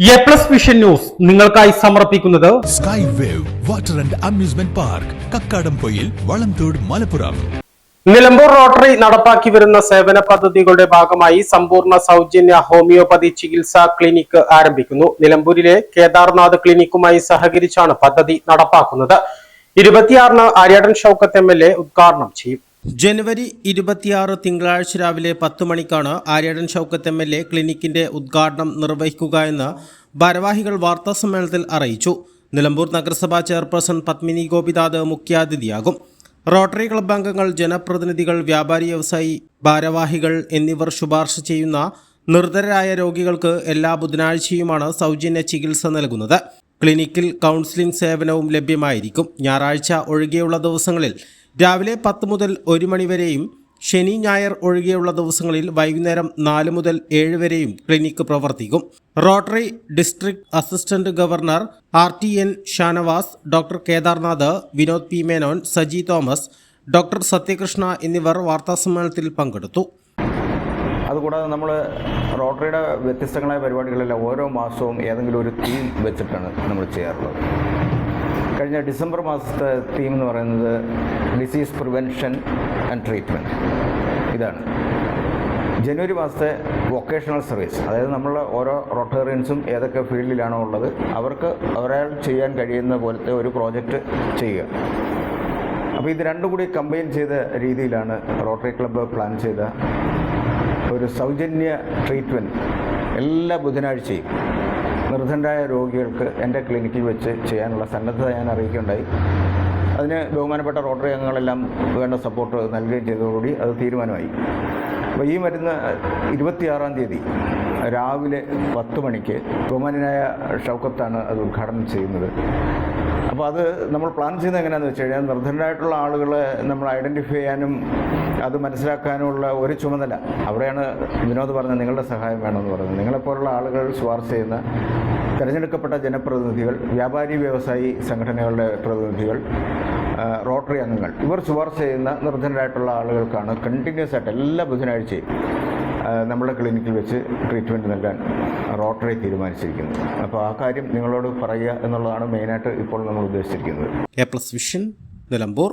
A plus vision news നിങ്ങൾക്കായി സമർപ്പിക്കുന്നത് sky wave water and amusement park Kakkadampoyil Valamthode Malappuram. Nilambur rotary നടപ്പാക്കി വരുന്ന സേവന പദ്ധതികളുടെ ഭാഗമായി സമ്പൂർണ്ണ സൗജന്യ ഹോമിയോപ്പതി ചികിത്സാ ക്ലിനിക്ക് ആരംഭിക്കുന്നു. നിലമ്പൂരിലെ കേദാർനാഥ് ക്ലിനിക്കുമായി സഹകരിച്ചാണ് പദ്ധതി നടപ്പാക്കുന്നത്. 26-ന് ആര്യാടൻ ഷൗക്കത്ത് MLA ഉദ്ഘാടനം ചെയ്യും. ജനുവരി 26 തിങ്കളാഴ്ച രാവിലെ 10 മണിക്കാണ് ആര്യാടൻ ഷൗക്കത്ത് MLA ക്ലിനിക്കിന്റെ ഉദ്ഘാടനം നിർവഹിക്കുക എന്ന് ഭാരവാഹികൾ വാർത്താസമ്മേളനത്തിൽ അറിയിച്ചു. നിലമ്പൂർ നഗരസഭാ ചെയർപേഴ്സൺ പത്മിനി ഗോപിനാഥ് മുഖ്യാതിഥിയാകും. റോട്ടറി ക്ലബ്ബ് അംഗങ്ങൾ, ജനപ്രതിനിധികൾ, വ്യാപാരി വ്യവസായി ഭാരവാഹികൾ എന്നിവർ ശുപാർശ ചെയ്യുന്ന നിർധനരായ രോഗികൾക്ക് എല്ലാ ബുധനാഴ്ചയുമാണ് സൗജന്യ ചികിത്സ നൽകുന്നത്. ക്ലിനിക്കിൽ കൗൺസിലിംഗ് സേവനവും ലഭ്യമായിരിക്കും. ഞായറാഴ്ച ഒഴികെയുള്ള ദിവസങ്ങളിൽ രാവിലെ 10 മുതൽ 1 മണി വരെയും ശനി ഞായർ ഒഴികെയുള്ള ദിവസങ്ങളിൽ വൈകുന്നേരം 4 മുതൽ 7 വരെയും ക്ലിനിക്ക് പ്രവർത്തിക്കും. Rotary district assistant governor RTN Shanavas, doctor Kedarnath, Vinod P Menon, Saji Thomas, doctor Sathyakrishna എന്നിവർ വാർത്താസമ്മേളനത്തിൽ പങ്കെടുത്തു. അതുകൂടാതെ നമ്മൾ റോട്ടറിയുടെ വ്യത്യസ്തങ്ങളായ പരിപാടികളെല്ലാം ഓരോ മാസവും ഏതെങ്കിലും ഒരു തീം വെച്ചിട്ടാണ് നമ്മൾ ചെയ്യാറുള്ളത്. കഴിഞ്ഞ ഡിസംബർ മാസത്തെ തീം എന്ന് പറയുന്നത് ഡിസീസ് പ്രിവെൻഷൻ ആൻഡ് ട്രീറ്റ്മെൻറ്റ് ഇതാണ്. ജനുവരി മാസത്തെ വൊക്കേഷണൽ സർവീസ്, അതായത് നമ്മൾ ഓരോ റോട്ടേറിയൻസും ഏതൊക്കെ ഫീൽഡിലാണോ ഉള്ളത് അവർക്ക് അവരാൽ ചെയ്യാൻ കഴിയുന്ന പോലത്തെ ഒരു പ്രോജക്റ്റ് ചെയ്യുക. അപ്പോൾ ഇത് രണ്ടും കൂടി കമ്പൈൻ ചെയ്ത രീതിയിലാണ് റോട്ടറി ക്ലബ്ബ് പ്ലാൻ ചെയ്ത ഒരു സൗജന്യ ട്രീറ്റ്മെൻറ്റ് എല്ലാ ബുധനാഴ്ചയും നിർധനരായ രോഗികൾക്ക് എൻ്റെ ക്ലിനിക്കിൽ വെച്ച് ചെയ്യാനുള്ള സന്നദ്ധത ഞാൻ അറിയിക്കുകയുണ്ടായി. അതിന് ബഹുമാനപ്പെട്ട റോട്ടറി അംഗങ്ങളെല്ലാം വേണ്ട സപ്പോർട്ട് നൽകുകയും ചെയ്തതോടുകൂടി അത് തീരുമാനമായി. അപ്പോൾ ഈ വരുന്ന 26-ാം തീയതി രാവിലെ 10 മണിക്ക് ബഹുമാനായ ഷൗക്കത്താണ് അത് ഉദ്ഘാടനം ചെയ്യുന്നത്. അപ്പോൾ അത് നമ്മൾ പ്ലാൻ ചെയ്യുന്നത് എങ്ങനെയാണെന്ന് വെച്ച് കഴിഞ്ഞാൽ നിർധനരായിട്ടുള്ള ആളുകളെ നമ്മൾ ഐഡൻറ്റിഫൈ ചെയ്യാനും അത് മനസ്സിലാക്കാനുമുള്ള ഒരു ചുമതല അവിടെയാണ് വിനോദ് പറഞ്ഞത് നിങ്ങളുടെ സഹായം വേണമെന്ന് പറയുന്നത്. നിങ്ങളെപ്പോലുള്ള ആളുകൾ ശുപാർശ ചെയ്യുന്ന തിരഞ്ഞെടുക്കപ്പെട്ട ജനപ്രതിനിധികൾ, വ്യാപാരി വ്യവസായി സംഘടനകളുടെ പ്രതിനിധികൾ, റോട്ടറി അംഗങ്ങൾ ഇവർ ശുപാർശ ചെയ്യുന്ന നിർധനരായിട്ടുള്ള ആളുകൾക്കാണ് കണ്ടിന്യൂസ് ആയിട്ട് എല്ലാ ബുധനാഴ്ചയും നമ്മുടെ ക്ലിനിക്കിൽ വെച്ച് ട്രീറ്റ്മെൻറ്റ് നൽകാൻ റോട്ടറി തീരുമാനിച്ചിരിക്കുന്നത്. അപ്പോൾ ആ കാര്യം നിങ്ങളോട് പറയുക എന്നുള്ളതാണ് മെയിനായിട്ട് ഇപ്പോൾ നമ്മൾ ഉദ്ദേശിച്ചിരിക്കുന്നത്. A plus vision, Nilambur.